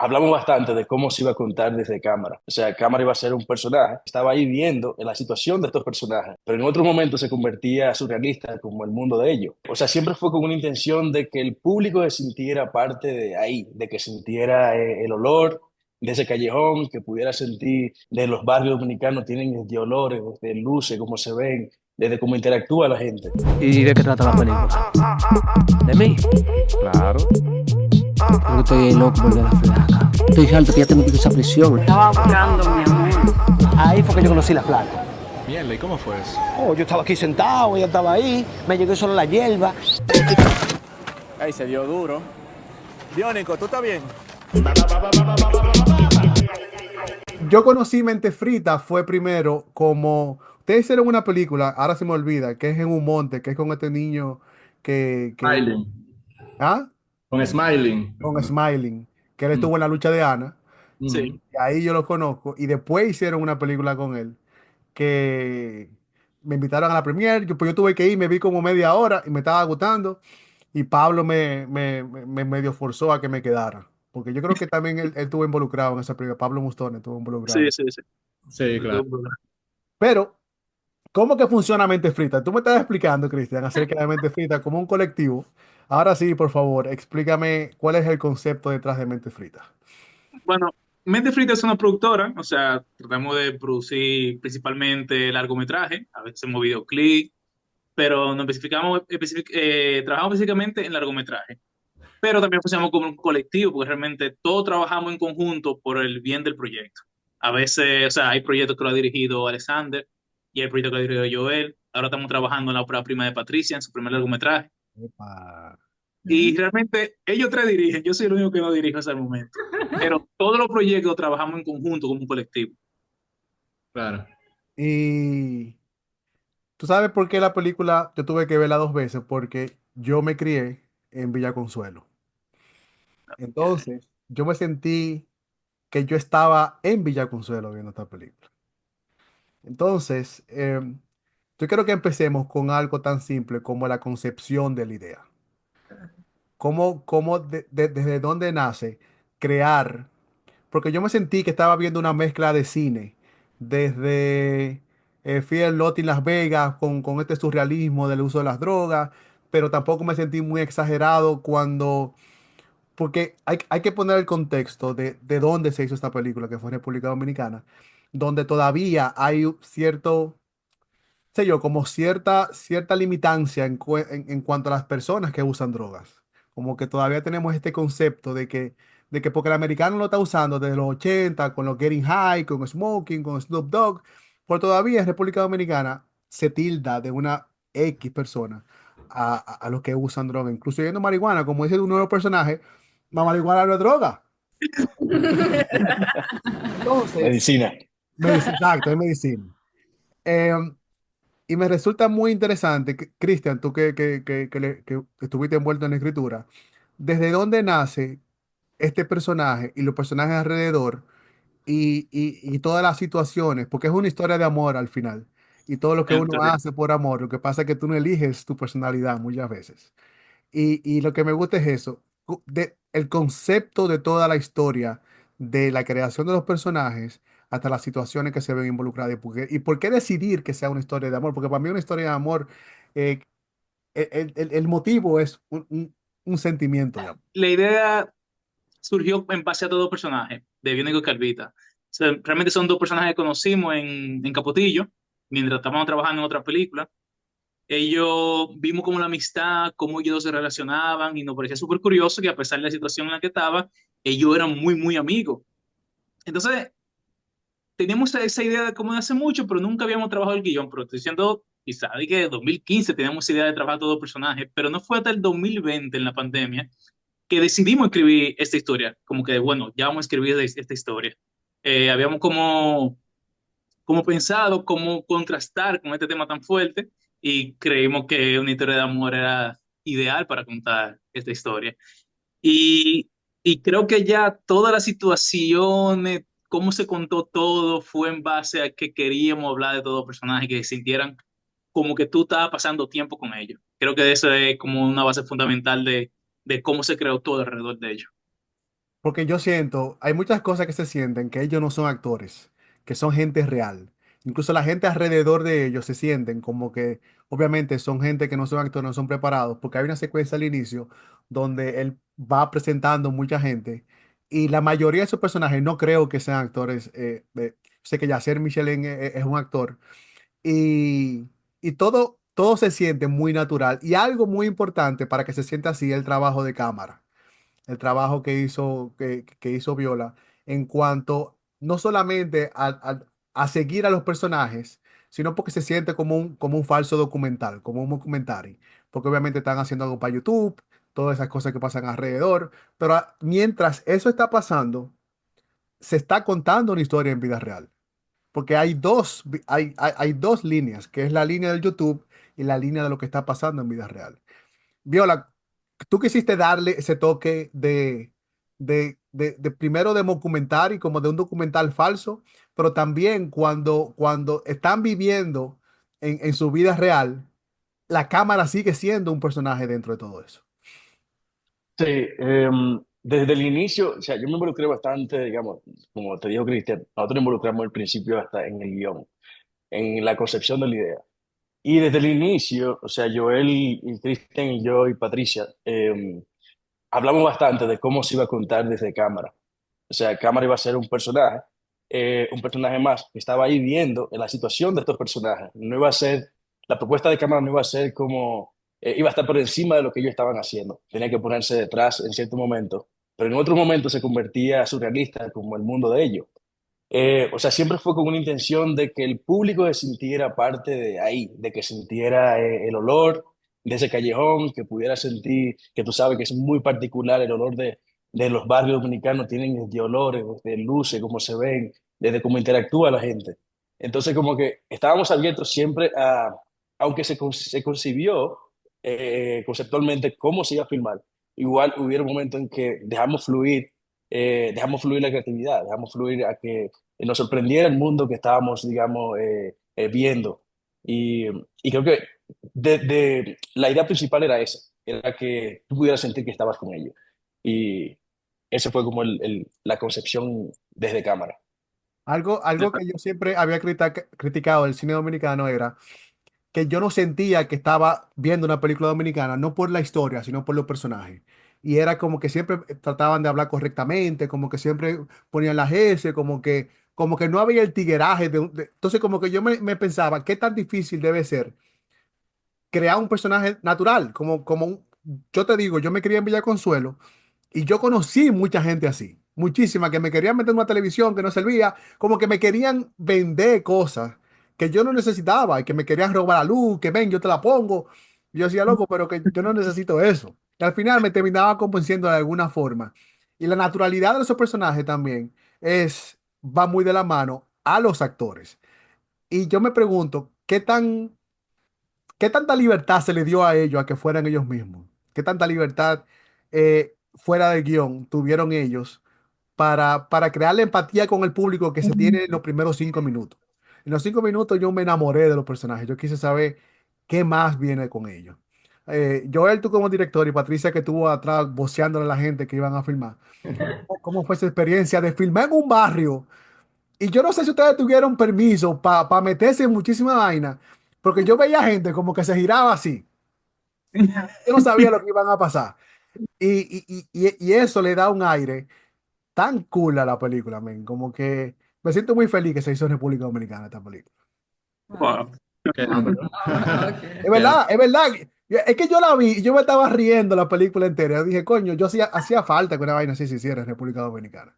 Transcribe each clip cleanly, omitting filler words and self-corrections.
hablamos bastante de cómo se iba a contar desde cámara. O sea, cámara iba a ser un personaje, estaba ahí viendo en la situación de estos personajes, pero en otro momento se convertía surrealista como el mundo de ellos. O sea, siempre fue con una intención de que el público se sintiera parte de ahí, de que sintiera el olor de ese callejón, que pudiera sentir de los barrios dominicanos, tienen de olores, de luces, cómo se ven, desde cómo interactúa la gente. ¿Y de qué trata la película? ¿De mí? Claro. Yo estoy loco por ver la flaca. Estoy harto que ya te metí en esa prisión. Estaba buscando, mi amor. Ahí fue que yo conocí la flaca. Mierda, ¿y cómo fue eso? Oh, yo estaba aquí sentado, ella estaba ahí, me llegó solo la hierba. Ahí se dio duro. Biónico, ¿tú estás bien? Yo conocí Mente Frita fue primero como... Ustedes hicieron una película, ahora se me olvida, que es en un monte, que es con este niño que Smiling, ¿ah? con Smiling. Con Smiling, que él Mm, estuvo en la lucha de Ana, mm. y ahí yo lo conozco, y después hicieron una película con él, que me invitaron a la premiere, pues yo tuve que ir, me vi como media hora, y me estaba gustando, y Pablo me medio forzó a que me quedara, porque yo creo que también él estuvo involucrado en esa película, Pablo Mustone estuvo Sí, involucrado. sí, sí. Sí, claro. Pero ¿cómo que funciona Mente Frita? Tú me estás explicando, Cristian, acerca de Mente Frita como un colectivo. Ahora sí, por favor, explícame cuál es el concepto detrás de Mente Frita. Bueno, Mente Frita es una productora, o sea, tratamos de producir principalmente largometraje, a veces hacemos videoclip, pero nos trabajamos específicamente en largometraje. Pero también funcionamos como un colectivo, porque realmente todos trabajamos en conjunto por el bien del proyecto. A veces, o sea, hay proyectos que lo ha dirigido Alexander y hay proyectos que lo ha dirigido Joel. Ahora estamos trabajando en la ópera prima de Patricia, en su primer largometraje. Epa. Y realmente ellos tres dirigen, yo soy el único que no dirijo hasta el momento. Pero todos los proyectos trabajamos en conjunto como un colectivo. Claro. Y tú sabes por qué la película yo tuve que verla dos veces, porque yo me crié en Villa Consuelo. Entonces, yo me sentí que yo estaba en Villa Consuelo viendo esta película. Entonces, yo quiero que empecemos con algo tan simple como la concepción de la idea. Desde dónde nace crear, porque yo me sentí que estaba viendo una mezcla de cine, desde Fear Lot en Las Vegas con este surrealismo del uso de las drogas, pero tampoco me sentí muy exagerado porque hay que poner el contexto de dónde se hizo esta película, que fue en República Dominicana, donde todavía hay cierto sé yo, como cierta limitancia en cuanto a las personas que usan drogas. Como que todavía tenemos este concepto de que porque el americano lo está usando desde los 80 con los Getting High, con Smoking, con Snoop Dogg, pues todavía en República Dominicana se tilda de una X persona a los que usan droga, incluyendo marihuana, como dice un nuevo personaje, la marihuana no es droga. Entonces, Medicina. exacto, es medicina. Em, Y me resulta muy interesante, Cristian, tú que estuviste envuelto en la escritura, ¿desde dónde nace este personaje y los personajes alrededor y todas las situaciones? Porque es una historia de amor al final. Y todo lo que En uno teoría. hace por amor, lo que pasa es que tú no eliges tu personalidad muchas veces. Y lo que me gusta es eso, el concepto de toda la historia, de la creación de los personajes hasta las situaciones que se ven involucradas. Y por qué decidir que sea una historia de amor? Porque para mí una historia de amor, eh, el motivo es un sentimiento de amor. La idea surgió en base a todos los personajes, de Biónico y Calvita. O sea, realmente son dos personajes que conocimos en Capotillo, mientras estábamos trabajando en otra película. Ellos vimos como la amistad, cómo ellos dos se relacionaban y nos parecía súper curioso que a pesar de la situación en la que estaban, ellos eran muy, muy amigos. Entonces, teníamos esa idea de cómo de hace mucho, pero nunca habíamos trabajado el guión. Pero estoy diciendo, quizá de que en 2015 teníamos idea de trabajar todos los personajes, pero no fue hasta el 2020 en la pandemia que decidimos escribir esta historia. Como que, bueno, ya vamos a escribir esta historia. Habíamos como pensado cómo contrastar con este tema tan fuerte y creímos que una historia de amor era ideal para contar esta historia. Y, y creo que ya todas las situaciones, cómo se contó todo, fue en base a que queríamos hablar de todos los personajes, que sintieran como que tú estabas pasando tiempo con ellos. Creo que eso es como una base fundamental de cómo se creó todo alrededor de ellos. Porque yo siento, hay muchas cosas que se sienten que ellos no son actores, que son gente real. Incluso la gente alrededor de ellos se sienten como que, obviamente, son gente que no son actores, no son preparados, porque hay una secuencia al inicio donde él va presentando mucha gente y la mayoría de esos personajes no creo que sean actores. Sé que Yacer Michelin es un actor y, y todo se siente muy natural. Y algo muy importante para que se sienta así es el trabajo de cámara, el trabajo que hizo Viola en cuanto no solamente a seguir a los personajes, sino porque se siente como un falso documental, como un documentary, porque obviamente están haciendo algo para YouTube, todas esas cosas que pasan alrededor, pero mientras eso está pasando, se está contando una historia en vida real, porque hay dos líneas, que es la línea del YouTube y la línea de lo que está pasando en vida real. Viola, tú quisiste darle ese toque de primero de documental y como de un documental falso, pero también cuando están viviendo en su vida real, la cámara sigue siendo un personaje dentro de todo eso. Sí, desde el inicio, o sea, yo me involucré bastante, digamos, como te dijo Cristian, nosotros nos involucramos al principio hasta en el guión, en la concepción de la idea. Y desde el inicio, o sea, Joel y Cristian y yo y Patricia, hablamos bastante de cómo se iba a contar desde cámara. O sea, cámara iba a ser un personaje más que estaba ahí viendo en la situación de estos personajes. No iba a ser, la propuesta de cámara no iba a ser como, iba a estar por encima de lo que ellos estaban haciendo. Tenía que ponerse detrás en cierto momento, pero en otro momento se convertía surrealista como el mundo de ellos. O sea, siempre fue con una intención de que el público se sintiera parte de ahí, de que sintiera el olor de ese callejón, que pudiera sentir, que tú sabes que es muy particular el olor de los barrios dominicanos, tienen de olores, de luces, cómo se ven, desde cómo interactúa la gente. Entonces, como que estábamos abiertos siempre a, aunque se concibió conceptualmente cómo se iba a filmar, igual hubiera un momento en que dejamos fluir la creatividad, dejamos fluir a que nos sorprendiera el mundo que estábamos, digamos, viendo. Y creo que la idea principal era esa, era que tú pudieras sentir que estabas con ellos. Y ese fue como la concepción desde cámara. Algo que yo siempre había criticado del cine dominicano era que yo no sentía que estaba viendo una película dominicana, no por la historia, sino por los personajes. Y era como que siempre trataban de hablar correctamente, como que siempre ponían las S, como que no había el tigueraje. Entonces, como que yo me pensaba, ¿qué tan difícil debe ser crear un personaje natural? Yo te digo, yo me crié en Villa Consuelo y yo conocí mucha gente así, muchísima, que me querían meter en una televisión que no servía, como que me querían vender cosas que yo no necesitaba y que me querían robar la luz, que ven, yo te la pongo. Y yo decía, loco, pero que yo no necesito eso. Y al final me terminaba convenciendo de alguna forma. Y la naturalidad de esos personajes también va muy de la mano a los actores. Y yo me pregunto, ¿qué tanta libertad se le dio a ellos a que fueran ellos mismos? ¿Qué tanta libertad fuera de guión tuvieron ellos para crear la empatía con el público que se tiene en los primeros 5 minutos? En los 5 minutos yo me enamoré de los personajes. Yo quise saber qué más viene con ellos. Joel, tú como director y Patricia que estuvo atrás voceándole a la gente que iban a filmar. ¿Cómo fue esa experiencia de filmar en un barrio? Y yo no sé si ustedes tuvieron permiso para meterse en muchísima vaina, porque yo veía gente como que se giraba así. Yo no sabía lo que iban a pasar. Y eso le da un aire tan cool a la película, men. Como que me siento muy feliz que se hizo en República Dominicana esta película. Wow. Ok, no, pero- Es verdad, es verdad. Es que yo la vi y yo me estaba riendo la película entera. Yo dije, coño, yo hacía falta que una vaina así se hiciera en República Dominicana.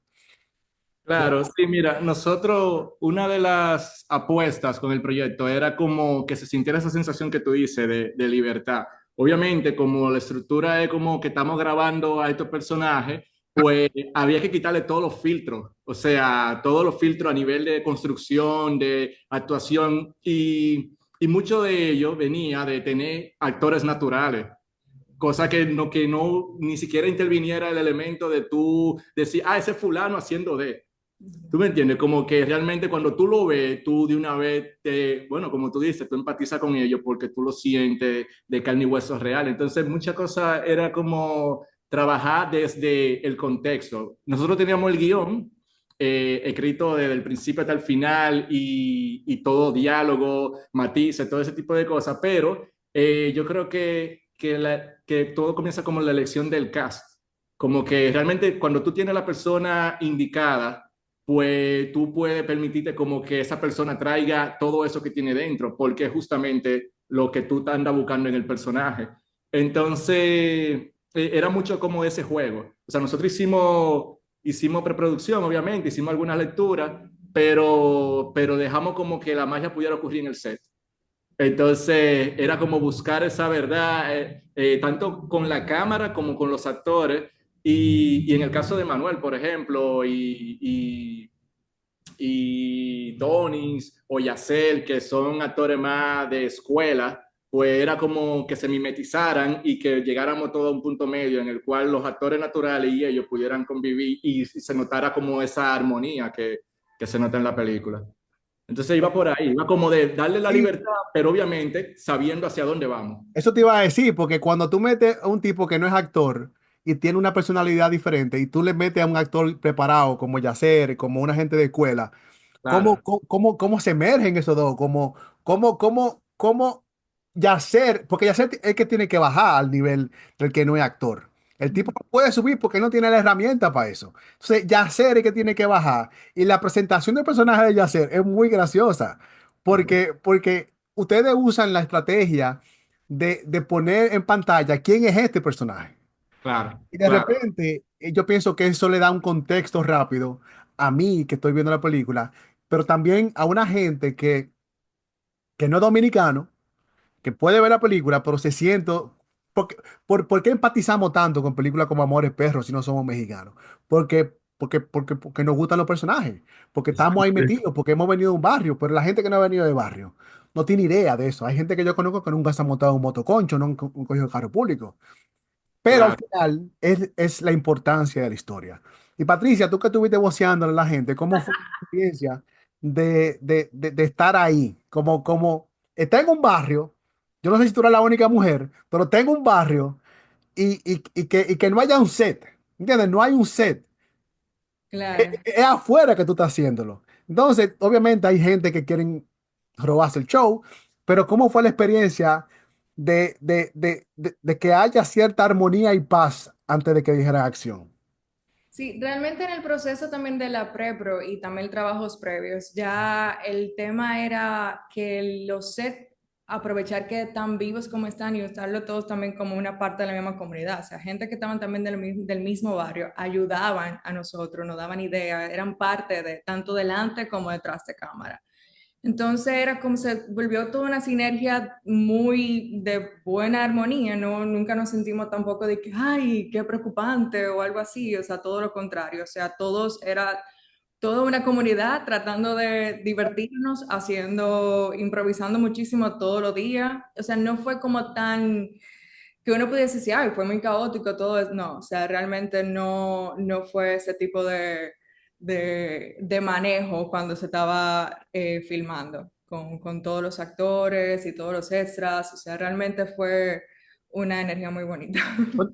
Claro, sí, mira, nosotros, una de las apuestas con el proyecto era como que se sintiera esa sensación que tú dices de libertad. Obviamente, como la estructura es como que estamos grabando a estos personajes, pues había que quitarle todos los filtros, o sea, todos los filtros a nivel de construcción, de actuación, y mucho de ello venía de tener actores naturales. Cosa que no ni siquiera interviniera el elemento de tú decir, ah, ese fulano haciendo de. ¿Tú me entiendes? Como que realmente cuando tú lo ves, tú de una vez bueno, como tú dices, tú empatizas con ellos porque tú lo sientes de carne y hueso real. Entonces, muchas cosas era como trabajar desde el contexto. Nosotros teníamos el guión escrito desde el principio hasta el final y todo diálogo, matices, todo ese tipo de cosas, pero yo creo que todo comienza como la elección del cast, como que realmente cuando tú tienes la persona indicada, pues tú puedes permitirte como que esa persona traiga todo eso que tiene dentro, porque es justamente lo que tú andas buscando en el personaje. Entonces, era mucho como ese juego. O sea, nosotros hicimos preproducción, obviamente, hicimos algunas lecturas, pero dejamos como que la magia pudiera ocurrir en el set. Entonces, era como buscar esa verdad, tanto con la cámara como con los actores. Y en el caso de Manuel, por ejemplo, y Donis o Yacel, que son actores más de escuela, pues era como que se mimetizaran y que llegáramos todos a un punto medio en el cual los actores naturales y ellos pudieran convivir y se notara como esa armonía que se nota en la película. Entonces iba por ahí, iba como de darle la Sí, libertad, pero obviamente sabiendo hacia dónde vamos. eso te iba a decir, porque cuando tú metes a un tipo que no es actor y tiene una personalidad diferente y tú le metes a un actor preparado como Yacer, como una gente de escuela, ¿cómo, Claro, cómo se emergen esos dos? ¿Cómo Yacer? Porque Yacer es que tiene que bajar al nivel del que no es actor. El tipo no puede subir porque no tiene la herramienta para eso. Entonces, Yacer es que tiene que bajar. Y la presentación del personaje de Yacer es muy graciosa porque ustedes usan la estrategia de poner en pantalla quién es este personaje. claro, Y de claro, repente, yo pienso que eso le da un contexto rápido a mí que estoy viendo la película, pero también a una gente que no es dominicano, que puede ver la película, pero se siente... ¿Por qué empatizamos tanto con películas como Amores Perros si no somos mexicanos? Porque nos gustan los personajes, porque estamos ahí metidos, porque hemos venido de un barrio, pero la gente que no ha venido de barrio no tiene idea de eso. Hay gente que yo conozco que nunca se ha montado en un motoconcho, no nunca han cogido carro público. Pero al claro. final es la importancia de la historia. Y Patricia, tú que estuviste voceando a la gente, ¿cómo fue tu experiencia de estar ahí? Como está en un barrio, yo no sé si tú eres la única mujer, pero tengo un barrio y que no haya un set, ¿entiendes? No hay un set. Claro. Es afuera que tú estás haciéndolo. Entonces, obviamente hay gente que quieren robarse el show, pero ¿cómo fue la experiencia de que haya cierta armonía y paz antes de que dijera acción? Sí, realmente en el proceso también de la prepro y también trabajos previos, ya el tema era que los sets, aprovechar que están vivos como están y usarlo todos también como una parte de la misma comunidad. O sea, gente que estaban también del mismo barrio, ayudaban a nosotros, nos daban ideas, eran parte de tanto delante como detrás de cámara. Entonces era como se volvió toda una sinergia muy de buena armonía, ¿no? Nunca nos sentimos tampoco de que, ay, qué preocupante o algo así, o sea, todo lo contrario, o sea, todos era toda una comunidad tratando de divertirnos, haciendo, improvisando muchísimo todos los días, o sea, no fue como tan que uno pudiese decir, ay, fue muy caótico todo, no, o sea, realmente no fue ese tipo de manejo cuando se estaba filmando con todos los actores y todos los extras. O sea, realmente fue una energía muy bonita.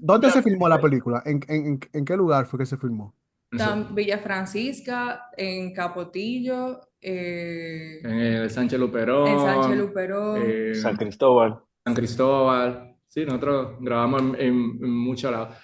¿Dónde se filmó la película? ¿En qué lugar fue que se filmó? Eso. Villa Francisca, en Capotillo, En el Sánchez en Sánchez Luperón, Luperón. San Cristóbal. San Cristóbal. Sí, nosotros grabamos en muchos lados.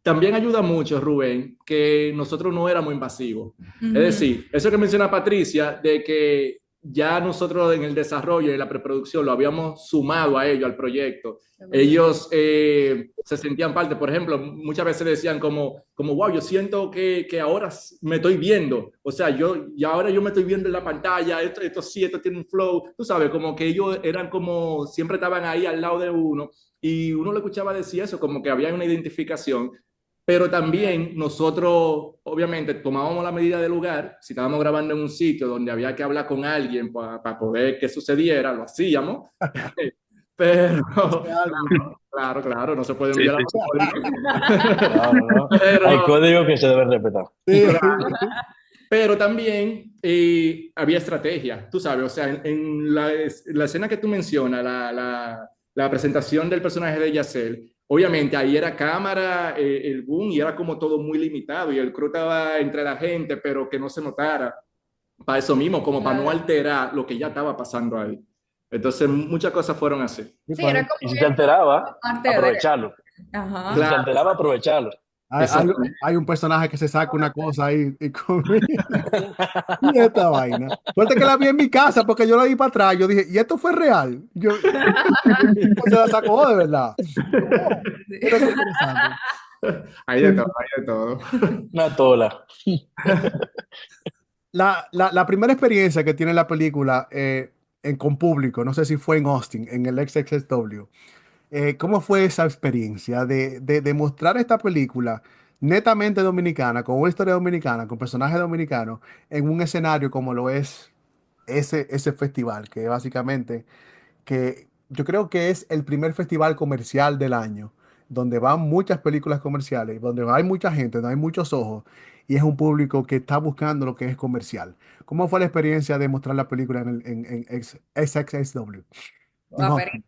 También ayuda mucho, Rubén, que nosotros no éramos invasivos. Es Ujú. decir, eso que menciona Patricia, de que ya nosotros en el desarrollo y la preproducción lo habíamos sumado a ellos, al proyecto. Ellos se sentían parte, por ejemplo, muchas veces decían como wow, yo siento que ahora me estoy viendo, o sea, ahora yo me estoy viendo en la pantalla, esto sí, esto tiene un flow, tú sabes, como que ellos eran como, siempre estaban ahí al lado de uno, y uno le escuchaba decir eso, como que había una identificación, pero también nosotros, obviamente, tomábamos la medida del lugar. Si estábamos grabando en un sitio donde había que hablar con alguien para poder que sucediera, lo hacíamos. Pero, Dice algo. claro, no se puede Sí, enviar a sí. los códigos. No, no, no. Hay Pero, códigos que se deben respetar. Sí. pero también había estrategia, tú sabes, o sea, en la escena que tú mencionas, la presentación del personaje de Yacel, obviamente ahí era cámara, el boom, y era como todo muy limitado, y el crew estaba entre la gente, pero que no se notara, para eso mismo, como para no Claro. alterar lo que ya estaba pasando ahí. Entonces, muchas cosas fueron así. Sí, Sí, era como Y si te que alteraba, parte de. aprovecharlo. Y Ajá. si te Claro, alteraba, aprovecharlo. Hay, hay- exacto. hay un personaje que se saca una cosa ahí y y esta vaina. Suerte que la vi en mi casa porque yo la di para atrás. Yo dije, ¿y esto fue real? El tipo se la sacó de verdad. Yo, oh, pero qué interesante. Hay de todo, hay de todo. Una tola. La primera experiencia que tiene la película con público, no sé si fue en Austin, en el XXSW. ¿Cómo fue esa experiencia de mostrar esta película netamente dominicana, con una historia dominicana, con personajes dominicanos, en un escenario como lo es ese festival, que básicamente, que yo creo que es el primer festival comercial del año, donde van muchas películas comerciales, donde hay mucha gente, donde hay muchos ojos, y es un público que está buscando lo que es comercial? ¿Cómo fue la experiencia de mostrar la película en SXSW? En Austin.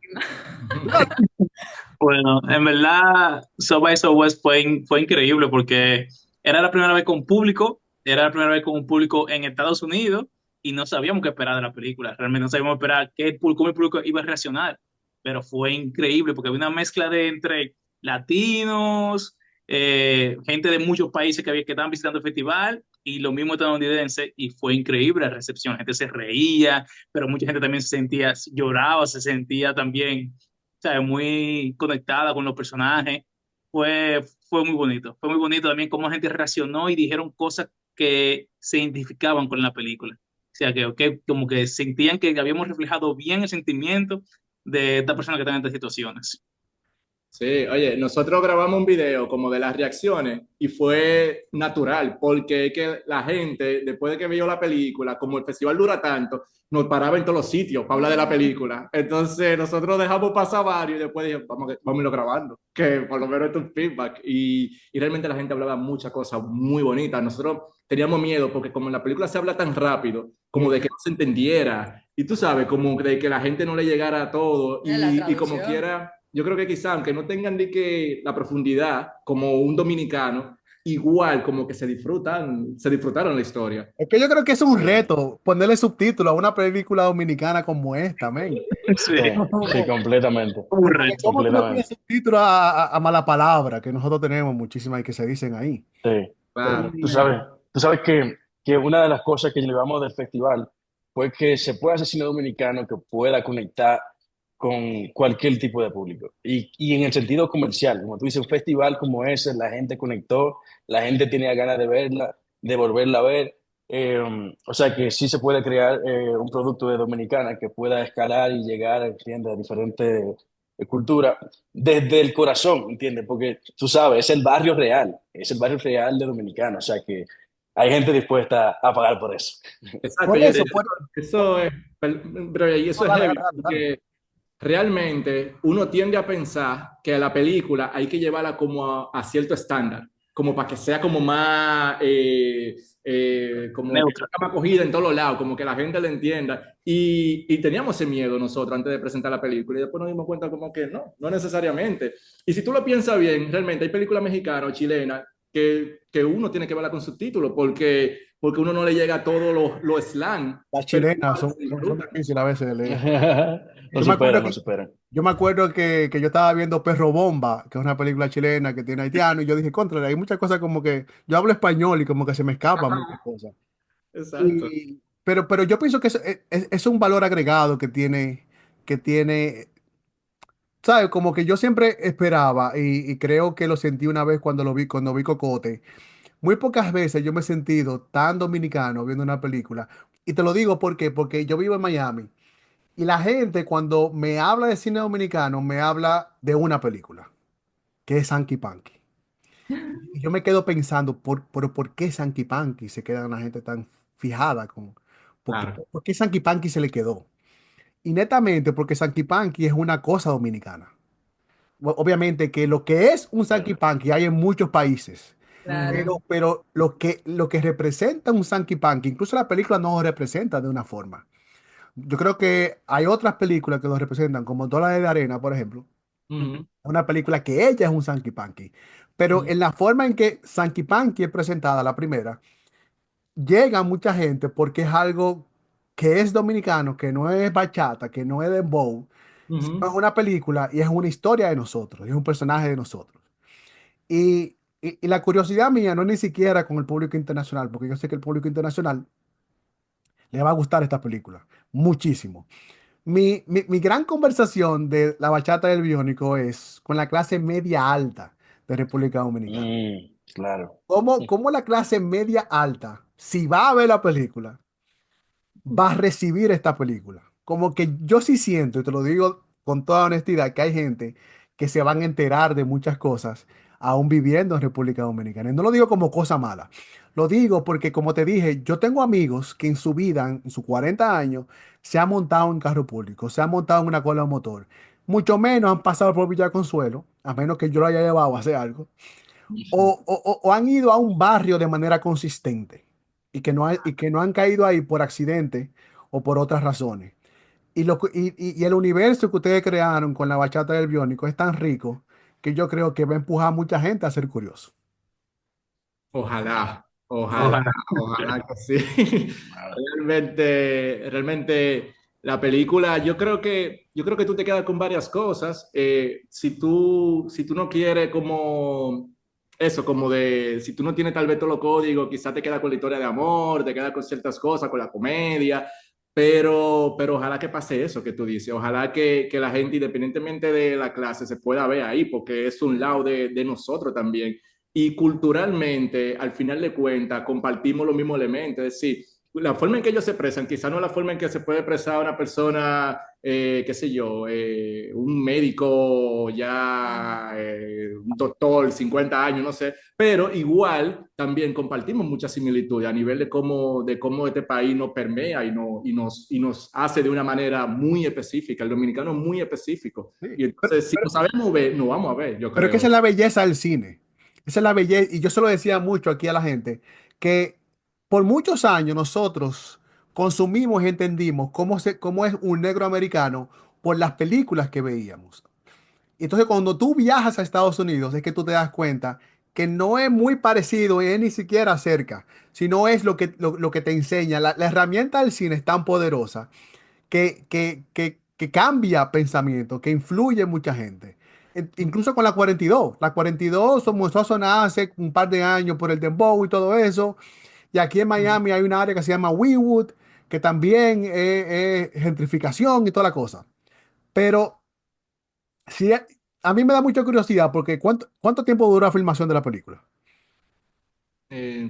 Guaperísima. Bueno, en verdad, South by Southwest fue increíble porque era la primera vez con público, era la primera vez con un público en Estados Unidos y no sabíamos qué esperar de la película. Realmente no sabíamos esperar cómo el público iba a reaccionar, pero fue increíble porque había una mezcla de entre latinos, gente de muchos países que estaban visitando el festival y lo mismo estadounidenses y fue increíble la recepción. La gente se reía, pero mucha gente también se sentía, lloraba, se sentía también, ¿sabes? Muy conectada con los personajes. Fue, fue muy bonito también cómo la gente reaccionó y dijeron cosas que se identificaban con la película. O sea, que como que sentían que habíamos reflejado bien el sentimiento de esta persona que está en estas situaciones. Sí, oye, nosotros grabamos un video como de las reacciones y fue natural, porque es que la gente, después de que vio la película, como el festival dura tanto, nos paraba en todos los sitios para hablar de la película. Entonces nosotros dejamos pasar varios y después dije, vamos a irlo grabando, que por lo menos esto es un feedback. Y realmente la gente hablaba muchas cosas muy bonitas. Nosotros teníamos miedo porque como en la película se habla tan rápido, como de que no se entendiera, y tú sabes, como de que la gente no le llegara a todo, De la y como traducción. quiera yo creo que quizá, aunque no tengan de que la profundidad como un dominicano, igual como que se disfrutaron la historia. Es que yo creo que es un reto ponerle subtítulos a una película dominicana como esta, men. Sí, Sí, sí, completamente. un Porque reto. ¿cómo tú le pones Completamente. subtítulos a mala palabra que nosotros tenemos muchísimas y que se dicen ahí? Sí. Pero Claro. tú sabes que una de las cosas que llevamos del festival fue que se puede hacer cine dominicano que pueda conectar con cualquier tipo de público. Y en el sentido comercial, como tú dices, un festival como ese, la gente conectó, la gente tenía ganas de verla, de volverla a ver. O sea que sí se puede crear un producto de Dominicana que pueda escalar y llegar, ¿entiendes?, a diferentes culturas desde el corazón, ¿entiendes? Porque tú sabes, es el barrio real de Dominicana, o sea que hay gente dispuesta a pagar por eso. Exacto, Por eso, eso es, pero y no, eso es dale, heavy, dale, dale, dale. porque realmente uno tiende a pensar que la película hay que llevarla como a cierto estándar, como para que sea como más, como que Neutra. tenga más acogida en todos los lados, como que la gente la entienda. Y teníamos ese miedo nosotros antes de presentar la película y después nos dimos cuenta como que no, no necesariamente. Y si tú lo piensas bien, realmente hay películas mexicanas o chilenas que uno tiene que verla con subtítulos porque uno no le llega a todo lo slang, Las pero chilenas igual son, se son disfruta. difíciles a veces de leer. Lo Yo me acuerdo superan, lo que, superan. yo me acuerdo que yo estaba viendo Perro Bomba, que es una película chilena que tiene haitiano, y yo dije, contra, hay muchas cosas como que yo hablo español y como que se me escapan muchas cosas. Exacto. Pero yo pienso que es un valor agregado que tiene, ¿sabes? Como que yo siempre esperaba y creo que lo sentí una vez cuando vi Cocote. Muy pocas veces yo me he sentido tan dominicano viendo una película. Y te lo digo porque yo vivo en Miami y la gente cuando me habla de cine dominicano me habla de una película, que es Sankey Panky. Y yo me quedo pensando, ¿por qué Sankey Panky se queda la gente tan fijada con... Claro, ¿Por qué Sankey Panky se le quedó? Y netamente porque Sankey Panky es una cosa dominicana. Obviamente que lo que es un Sankey Panky hay en muchos países. Claro. Pero lo que representa un Sankey Panky, incluso la película no lo representa de una forma. Yo creo que hay otras películas que lo representan, como Dólares de Arena, por ejemplo. ujú, una película que ella es un Sankey Panky. Pero en la forma en que Sankey Panky es presentada, la primera, llega mucha gente porque es algo que es dominicano, que no es bachata, que no es dembow, sino es una película y es una historia de nosotros, es un personaje de nosotros. Y la curiosidad mía no es ni siquiera con el público internacional, porque yo sé que el público internacional le va a gustar esta película, muchísimo. Mi gran conversación de la bachata del Biónico es con la clase media alta de República Dominicana. Claro. ¿Cómo la clase media alta, si va a ver la película, va a recibir esta película? Como que yo sí siento, y te lo digo con toda honestidad, que hay gente que se van a enterar de muchas cosas aún viviendo en República Dominicana. Y no lo digo como cosa mala, lo digo porque, como te dije, yo tengo amigos que en su vida, en sus 40 años, se han montado en carro público, se han montado en una cola de motor. Mucho menos han pasado por Villa Consuelo, a menos que yo lo haya llevado a hacer algo, o han ido a un barrio de manera consistente y que no han caído ahí por accidente o por otras razones. Y el universo que ustedes crearon con la bachata del Biónico es tan rico que yo creo que va a empujar a mucha gente a ser curioso. Ojalá, ojalá, Ojalá. ojalá que sí. Realmente la película, yo creo que tú te quedas con varias cosas. Si tú no quieres como eso, si tú no tienes tal vez todos los códigos, quizás te quedas con la historia de amor, te quedas con ciertas cosas, con la comedia, pero ojalá que pase eso que tú dices. Ojalá que la gente, independientemente de la clase, se pueda ver ahí, porque es un lado de nosotros también. Y culturalmente, al final de cuentas, compartimos los mismos elementos. Es decir, la forma en que ellos se expresan, quizá no la forma en que se puede expresar una persona, qué sé yo, un médico ya, un doctor, 50 años, no sé, pero igual también compartimos muchas similitudes a nivel de cómo este país nos permea y nos hace de una manera muy específica. El dominicano es muy específico. Sí, Y entonces, si lo sabemos ver, nos vamos a ver, yo pero es que esa creo. es la belleza del cine. Esa es la belleza, y yo se lo decía mucho aquí a la gente, que por muchos años nosotros consumimos y entendimos cómo es un negro americano por las películas que veíamos. Y entonces cuando tú viajas a Estados Unidos es que tú te das cuenta que no es muy parecido, es ni siquiera cerca, sino es lo que te enseña. La herramienta del cine es tan poderosa que cambia pensamiento, que influye en mucha gente. Incluso con la 42. La 42 comenzó a sonar hace un par de años por el dembow y todo eso. Y aquí en Miami hay un área que se llama Wynwood, que también es gentrificación y toda la cosa. Pero sí, a mí me da mucha curiosidad porque ¿cuánto tiempo duró la filmación de la película?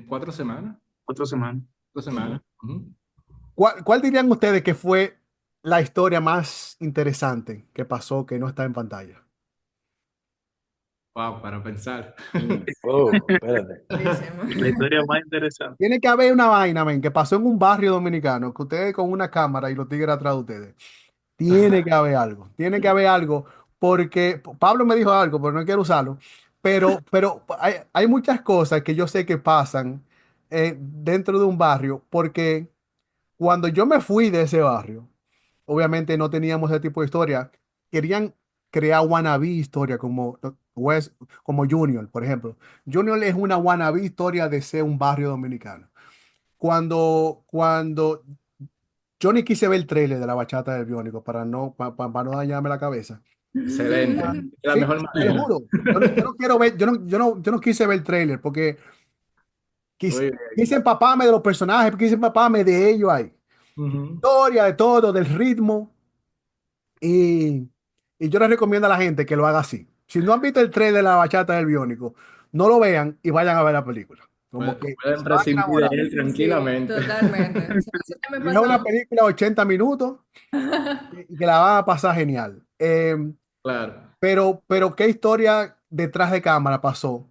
4 semanas. 4 semanas. 2 semanas. Ujú. ¿Cuál dirían ustedes que fue la historia más interesante que pasó que no está en pantalla? Wow, para pensar. Espérate. Durísimo. La historia más interesante. Tiene que haber una vaina, men, que pasó en un barrio dominicano, que ustedes con una cámara y los tigres atrás de ustedes. Tiene que haber algo, porque Pablo me dijo algo, pero no quiero usarlo. Pero hay muchas cosas que yo sé que pasan dentro de un barrio, porque cuando yo me fui de ese barrio, obviamente no teníamos ese tipo de historia. Querían crear wannabe historia como Junior, por ejemplo. Junior es una wannabe historia de ser un barrio dominicano. Cuando yo ni quise ver el trailer de la bachata del Biónico para no dañarme la cabeza. Excelente. Es la Sí, mejor te lo manera. juro. Yo no quiero ver, yo no quise ver el trailer porque Muy bien. quise empaparme de los personajes, quise empaparme de ellos ahí. Ujú. Historia, de todo, del ritmo. Y, y yo les recomiendo a la gente que lo haga así. Si no han visto el trailer de la bachata del Biónico, no lo vean y vayan a ver la película. Como que Pueden se van a prescindir de enamorar. él Sí, tranquilamente. totalmente. O sea, eso ya me Es una pasó. película de 80 minutos y que la van a pasar genial. Claro. Pero ¿qué historia detrás de cámara pasó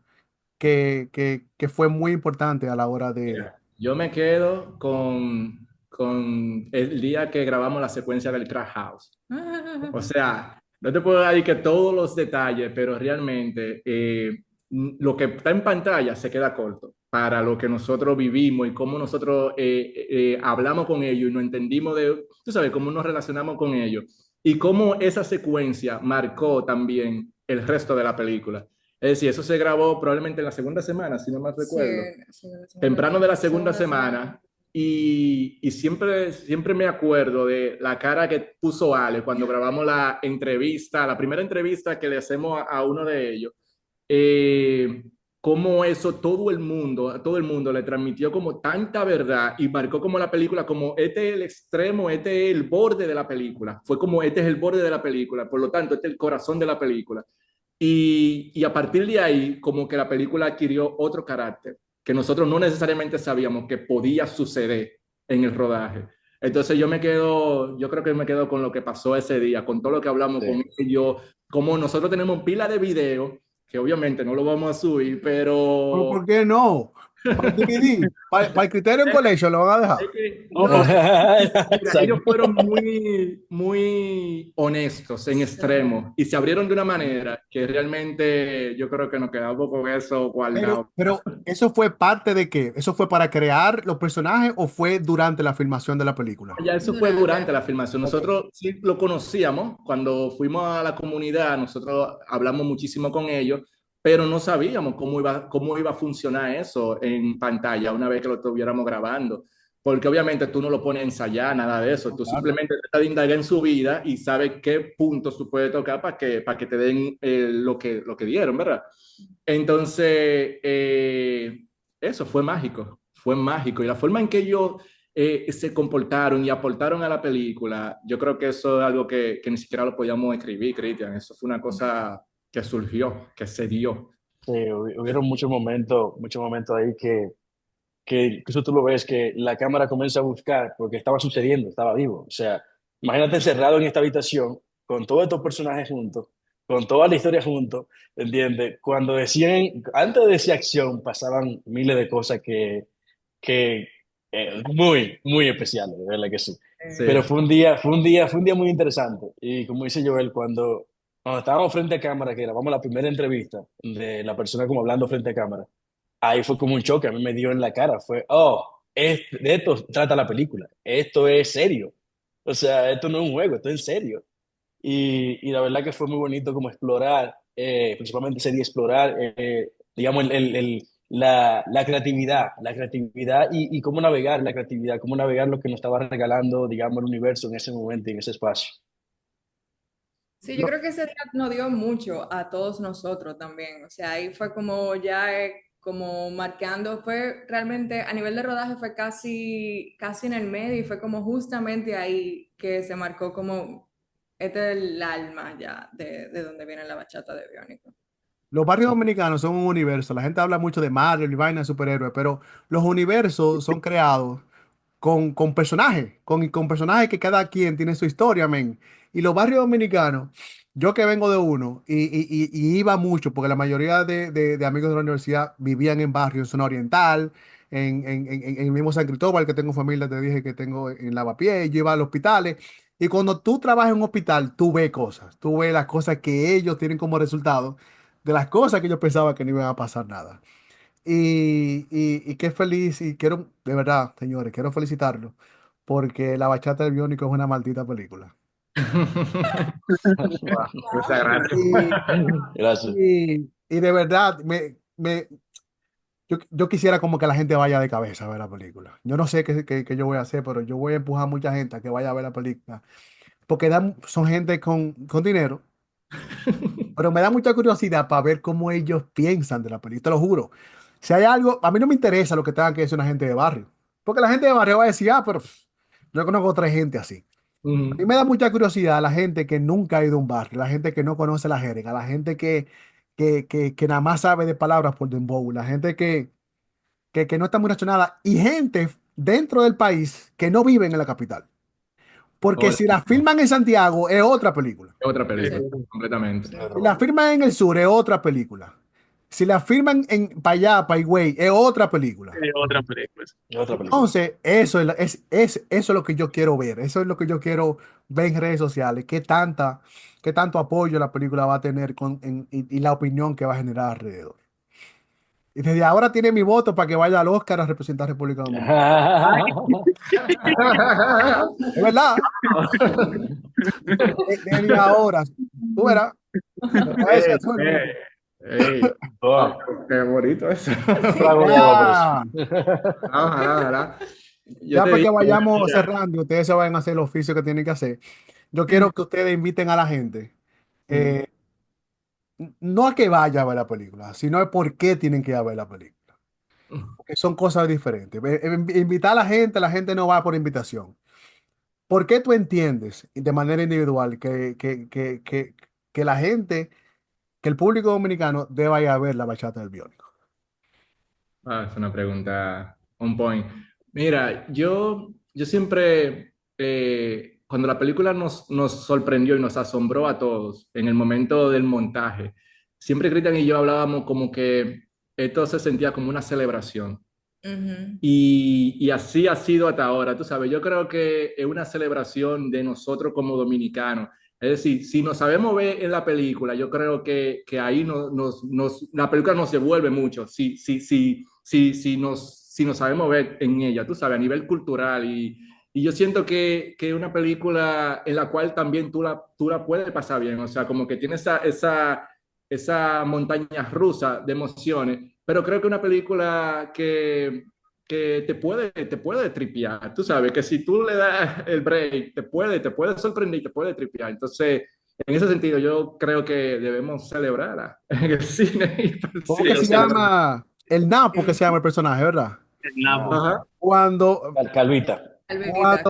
que fue muy importante a la hora de... Mira, yo me quedo con el día que grabamos la secuencia del Crack House. O sea, no te puedo decir que todos los detalles, pero realmente lo que está en pantalla se queda corto para lo que nosotros vivimos y cómo nosotros hablamos con ellos y nos entendimos tú sabes, cómo nos relacionamos con ellos. y cómo esa secuencia marcó también el resto de la película. Es decir, eso se grabó probablemente en la segunda semana, si no mal Sí, recuerdo, sí, temprano de la segunda segunda semana. semana. Y siempre me acuerdo de la cara que puso Ale cuando grabamos la entrevista, la primera entrevista que le hacemos a uno de ellos. Eh, Cómo eso a todo el mundo le transmitió como tanta verdad y marcó como la película, como este es el extremo, este es el borde de la película. Fue como este es el borde de la película, por lo tanto, este es el corazón de la película. Y a partir de ahí, como que la película adquirió otro carácter que nosotros no necesariamente sabíamos que podía suceder en el rodaje. Entonces yo creo que me quedo con lo que pasó ese día, con todo lo que hablamos Sí. con ellos, como nosotros tenemos pila de video, que obviamente no lo vamos a subir, ¿Pero pero por qué no? Para el DVD, para el Criterion Collection lo van a dejar. es que mira, ellos Exacto. fueron muy honestos en extremo y se abrieron de una manera que realmente yo creo que nos quedamos con eso guardado. Pero, ¿eso fue parte de qué? ¿Eso fue para crear los personajes o fue durante la filmación de la película? Ya eso fue durante la filmación. Nosotros sí lo conocíamos cuando fuimos a la comunidad, nosotros hablamos muchísimo con ellos, pero no sabíamos cómo iba a funcionar eso en pantalla una vez que lo estuviéramos grabando. Porque obviamente tú no lo pones a ensayar, nada de eso. Tú Claro. simplemente tratas de indagar en su vida y sabes qué puntos tú puedes tocar para que te den lo que dieron, ¿verdad? Entonces, eso fue mágico, fue mágico. Y la forma en que ellos se comportaron y aportaron a la película, yo creo que eso es algo que ni siquiera lo podíamos escribir, Cristian. Eso fue una cosa que surgió, que se dio. Sí, hubieron muchos momentos ahí que incluso tú lo ves que la cámara comienza a buscar porque estaba sucediendo, estaba vivo. O sea, imagínate encerrado en esta habitación con todos estos personajes juntos, con toda la historia juntos, ¿entiendes? Cuando decían, antes de decir acción, pasaban miles de cosas que muy especiales, de verdad que sí. Pero Sí. fue un día muy interesante. Y como dice Joel, cuando estábamos frente a cámara, que grabamos la primera entrevista de la persona como hablando frente a cámara, ahí fue como un choque, a mí me dio en la cara, fue, oh, de esto trata la película, esto es serio, o sea, esto no es un juego, esto es en serio. Y la verdad que fue muy bonito como explorar, principalmente ese día explorar, digamos, la creatividad y cómo navegar la creatividad, cómo navegar lo que nos estaba regalando, digamos, el universo en ese momento y en ese espacio. Sí, yo creo que ese día nos dio mucho a todos nosotros también. O sea, ahí fue como ya como marcando, fue realmente a nivel de rodaje fue casi en el medio y fue como justamente ahí que se marcó como este es el alma ya de donde viene la bachata de Biónico. Los barrios dominicanos son un universo. La gente habla mucho de Marvel y vaina de superhéroes, pero los universos son creados con personajes, con personajes que cada quien tiene su historia, men. Y los barrios dominicanos, yo que vengo de uno y iba mucho, porque la mayoría de amigos de la universidad vivían en barrios, en zona oriental, en el mismo San Cristóbal, que tengo familia, te dije que tengo en Lavapiés, yo iba a los hospitales. Y cuando tú trabajas en un hospital, tú ves cosas, tú ves las cosas que ellos tienen como resultado de las cosas que yo pensaba que no iban a pasar nada. Y qué feliz, y quiero, de verdad, señores, quiero felicitarlo, porque La Bachata del Biónico es una maldita película. Wow, muchas gracias. Y, Gracias. y de verdad, yo quisiera como que la gente vaya de cabeza a ver la película. Yo no sé qué yo voy a hacer, pero yo voy a empujar a mucha gente a que vaya a ver la película, porque son gente con dinero, pero me da mucha curiosidad para ver cómo ellos piensan de la película, te lo juro. Si hay algo, a mí no me interesa lo que tenga que decir una gente de barrio, porque la gente de barrio va a decir, pero yo conozco otra gente así. A mí Ujú. me da mucha curiosidad la gente que nunca ha ido a un barrio, la gente que no conoce la jerga, la gente que nada más sabe de palabras por dembow, la gente que no está muy relacionada y gente dentro del país que no viven en la capital. Porque Hola. si la filman en Santiago es otra película. Otra película, Sí, completamente. sí. Si la firman en el sur es otra película. Si la firman en para allá, para Higüey, es otra película. Otra película. Otra película. Entonces, eso es lo que yo quiero ver. Eso es lo que yo quiero ver en redes sociales. Qué tanto apoyo la película va a tener y la opinión que va a generar alrededor. Y desde ahora tiene mi voto para que vaya al Oscar a representar a República Dominicana. Es verdad. media hora. Tú verás. Ese Eh, azul. eh, ey, Oh, qué bonito eso. un trago de agua por eso. Ya, Ojalá, ojalá. Yo ya te para que digo, vayamos mira, cerrando, ustedes se vayan a hacer el oficio que tienen que hacer. Yo quiero que ustedes inviten a la gente, mm, eh, no a que vaya a ver la película, sino a por qué tienen que ir a ver la película. Porque son cosas diferentes. Invitar a la gente no va por invitación. ¿Por qué tú entiendes de manera individual que la gente, que el público dominicano deba ir a ver la bachata del Biónico? es una pregunta on point. Mira, yo siempre, cuando la película nos sorprendió y nos asombró a todos en el momento del montaje, siempre Cristian y yo hablábamos como que esto se sentía como una celebración. Ujú. Y así ha sido hasta ahora, tú sabes, yo creo que es una celebración de nosotros como dominicanos. Es decir, si nos sabemos ver en la película, yo creo que ahí la película nos devuelve mucho, si nos sabemos ver en ella, tú sabes, a nivel cultural. Y yo siento que es una película en la cual también tú la puedes pasar bien, o sea, como que tiene esa montaña rusa de emociones, pero creo que una película que te puede tripear, tú sabes, que si tú le das el break, te puede sorprender y te puede tripear. Entonces, en ese sentido, yo creo que debemos celebrarla en el cine. ¿Cómo Sí, que Sí, o se sí, sea, llama? El Napo que se llama el personaje, ¿verdad? el No. Napo. ajá. Cuando, Calvita. Albevita.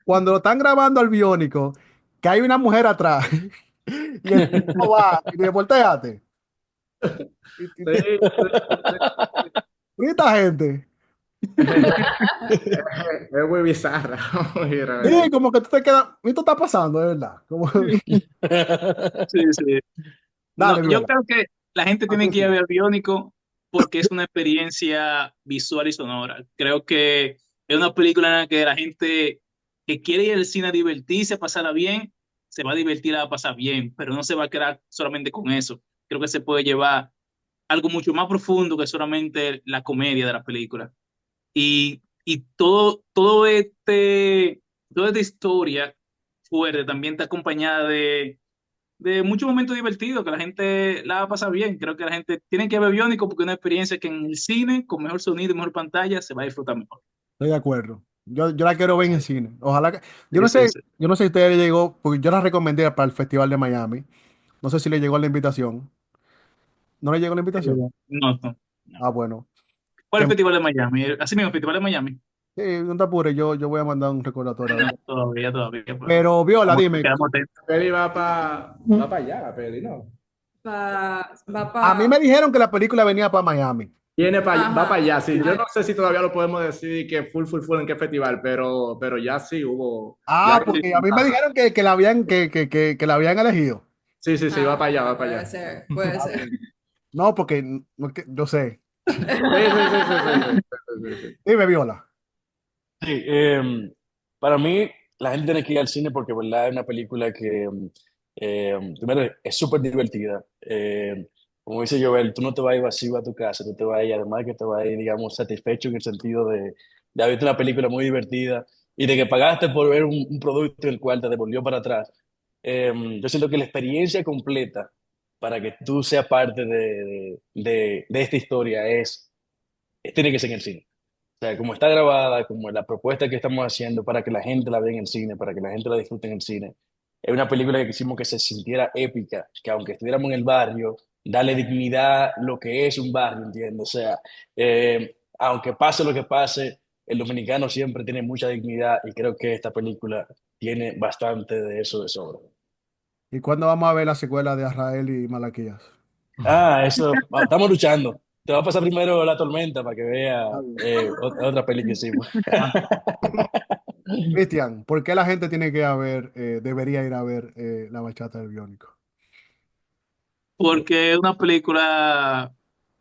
cuando lo están grabando al Biónico, que hay una mujer atrás y el tipo va y dice, volteate. Sí, sí, sí, Grita gente. es muy bizarra. Muy Sí, rara. como que tú te quedas, esto está pasando, de verdad. Como, Sí, sí. No, dale, yo Viola. creo que la gente A tiene ti que ir a sí. ver Biónico porque es una experiencia visual y sonora. Creo que es una película en la que la gente que quiere ir al cine a divertirse, a pasarla bien, se va a divertir, a pasar bien, pero no se va a quedar solamente con eso. Creo que se puede llevar algo mucho más profundo que solamente la comedia de la película. Y toda esta historia fuerte también está acompañada de muchos momentos divertidos que la gente la va a pasar bien. Creo que la gente tiene que ver Biónico porque es una experiencia que en el cine, con mejor sonido y mejor pantalla, se va a disfrutar mejor. Estoy de acuerdo. Yo la quiero ver en el cine. Ojalá que. Sí, sí, sí. Yo no sé si a usted le llegó, porque yo la recomendé para el Festival de Miami. No sé si le llegó la invitación. ¿No le llegó la invitación? No, no, no. Ah, bueno. ¿Cuál es Que, el Festival de Miami? Así mismo, el Festival de Miami. no te apures, yo voy a mandar un recordatorio No, ahora. todavía, todavía, pero Pero, Viola, dime, quedamos atentos. La peli va pa allá, la peli, ¿no? Va a mí para... me dijeron que la película venía para Miami. Va para Ajá. allá, sí. Yo no sé si todavía lo podemos decir que full en qué festival, pero ya sí hubo. Ya, Ah, porque a mí me dijeron que la habían, que la habían elegido. sí, sí, sí, va para allá, va para Puede allá. ser, puede Ah, ser. bueno. No, porque yo sé. Sí, sí, sí, sí, sí, sí, sí, sí. Dime, Viola. Sí, para mí, la gente tiene que ir al cine porque, ¿verdad? Es una película que, primero, es súper divertida. Como dice Joel, tú no te vas a ir vacío a tu casa, tú te vas a ir, además que te vas a ir, digamos, satisfecho en el sentido de haber visto una película muy divertida y de que pagaste por ver un producto en el cual te devolvió para atrás. Yo siento que la experiencia completa para que tú seas parte de esta historia tiene que ser en el cine. O sea, como está grabada, como la propuesta que estamos haciendo para que la gente la vea en el cine, para que la gente la disfrute en el cine, es una película que quisimos que se sintiera épica, que aunque estuviéramos en el barrio, darle dignidad lo que es un barrio, ¿entiendes? O sea, aunque pase lo que pase, el dominicano siempre tiene mucha dignidad y creo que esta película tiene bastante de eso de sobra. ¿Y cuándo vamos a ver la secuela de Azrael y Malaquías? Ah, eso, estamos luchando. Te va a pasar primero La Tormenta para que vea Está bien. otra peli que hicimos. Ah, Cristian, ¿por qué la gente tiene que ir a ver, debería ir a ver la bachata del Biónico? Porque es una película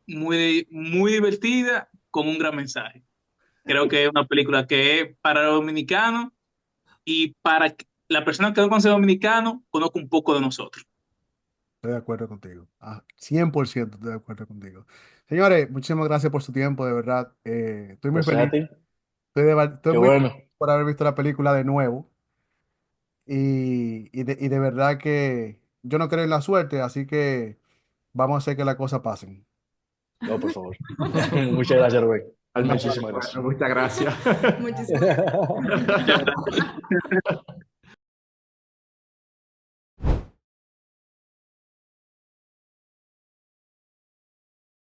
muy divertida con un gran mensaje. Creo que es una película que es para los dominicanos y para que la persona que no conoce dominicano conozca un poco de nosotros. Estoy de acuerdo contigo. 100% estoy de acuerdo contigo. Señores, muchísimas gracias por su tiempo, de verdad. Estoy muy Gracias a feliz. ti. Estoy Qué muy feliz bueno. por haber visto la película de nuevo. y de verdad que yo no creo en la suerte, así que vamos a hacer que las cosas pasen. No, por favor. Muchas gracias, Rubén. Al menos, Muchísimas bueno, gracias. muchas gracias. Muchísimas gracias. Muchas gracias.